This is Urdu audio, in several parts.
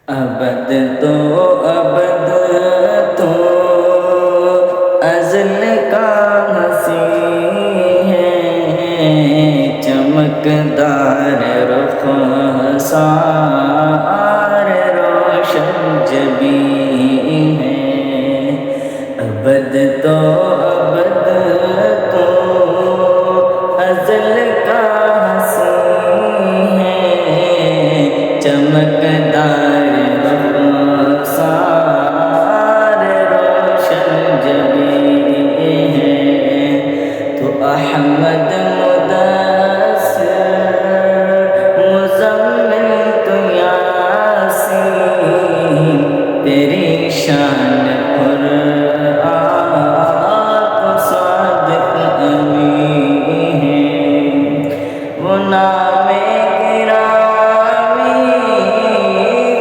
ابد تو ابد تو ازل کا ہنسی ہے، چمکدار رخسار روشن جبیں ہے۔ ابد تو ابد تو ازل کا ہنسی ہے، چمکدار رخسار روشن جبیں ہے۔ تو احمد مدثر مزمل تو یاسین، تیری شان پر تو صادق امین ہے۔ وہ نام گرامی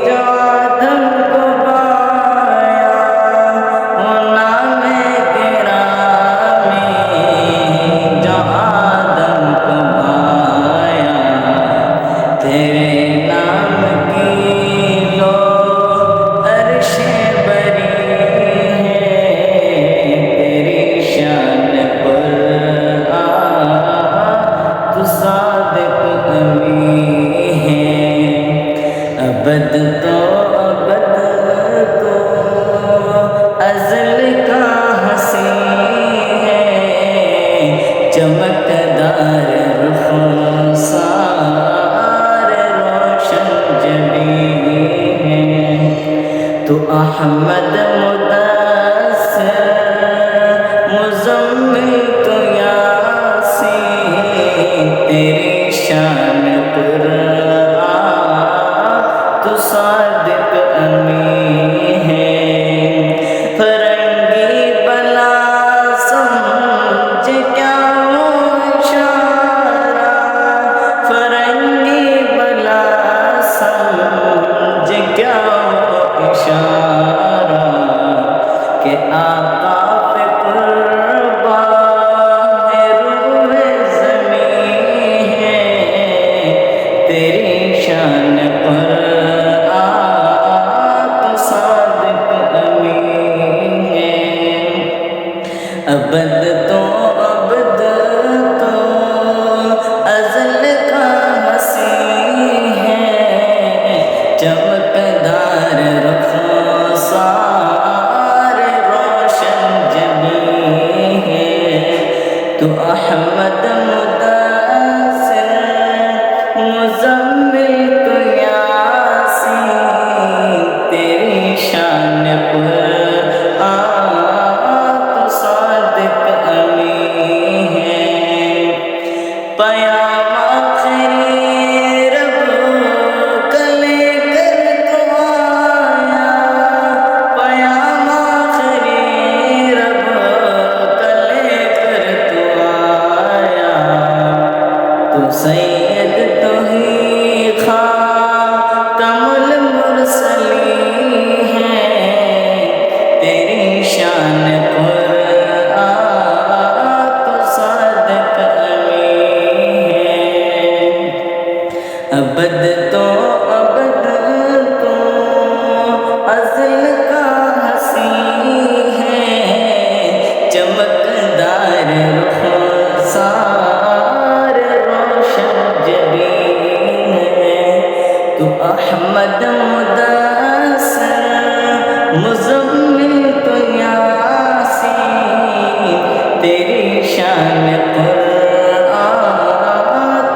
جو آدم کو پایا، وہ نام گرامی جو آدم کو پایا، تیرے نام کی لو عرش بری ہے، تیری شان پر تو صادق امین ہے۔ ابد تو ابد تو ازل کا ہنسی ہے، چمکدار رخسار روشن جبیں ہے۔ تو احمد مدثر مزمل تو یاسین، تیری شان پر تو صادق امین ہے۔ فرنگی بلا سمجھ کیا وہ اشارہ، فرنگی بلا سمجھ کیا وہ اشارہ، کہ آقا پہ قربان روح زمین ہے، تیری شان پر تو صادق امین ہے۔ ابد تو ابد تو ازل کا ہنسی ہے، چمکدار رخسار روشن جبیں ہے۔ تو احمد مدثر مزمل تو یاسین، تیری شان پر تو صادق امین ہے۔ پیام آخری رب کا لے کر تو آیا، پیام آخری رب کا لے کر تو آیا، تو سید تو ہی خاتم المرسلین ہے، تیری شان پر تو صادق امین ہے۔ ابد تو ابد تو ازل کا ہنسی ہے، چمکدار رخسار روشن جبیں ہے۔ تو احمد مدثر مزمل تو یاسین، تیری شان پر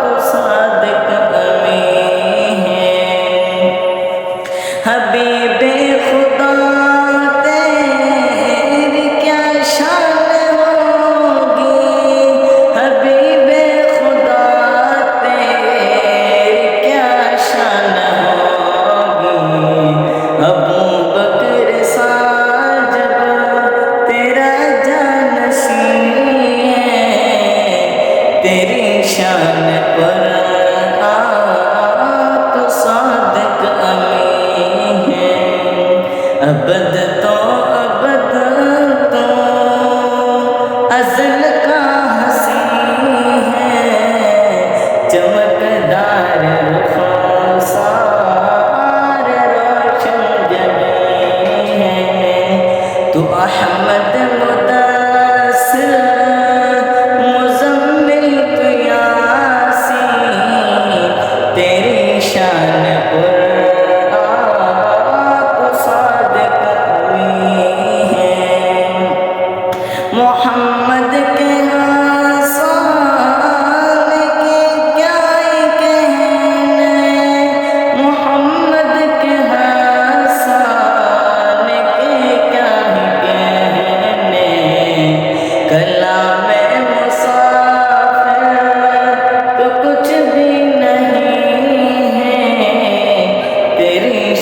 تو صادق امین ہے۔ حبیب خدا تیری کیا شان ہوگی، حبیب خدا تیری کیا شان ہوگی، ابو بکر سا جب تیرا جانشین ہے، تیری شان پر تو صادق امین ہے۔ ابد تو ابد تو ازل کا ہنسی ہے، چمکدار رخسار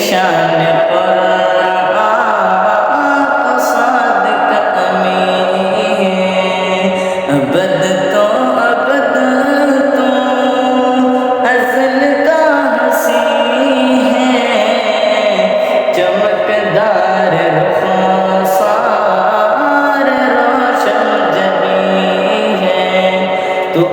شان پر آقا صادق امی ہے ابد تو ابد تو ازل کا ہنسی ہے چمکدار رخ سار روشن جبیں ہے تو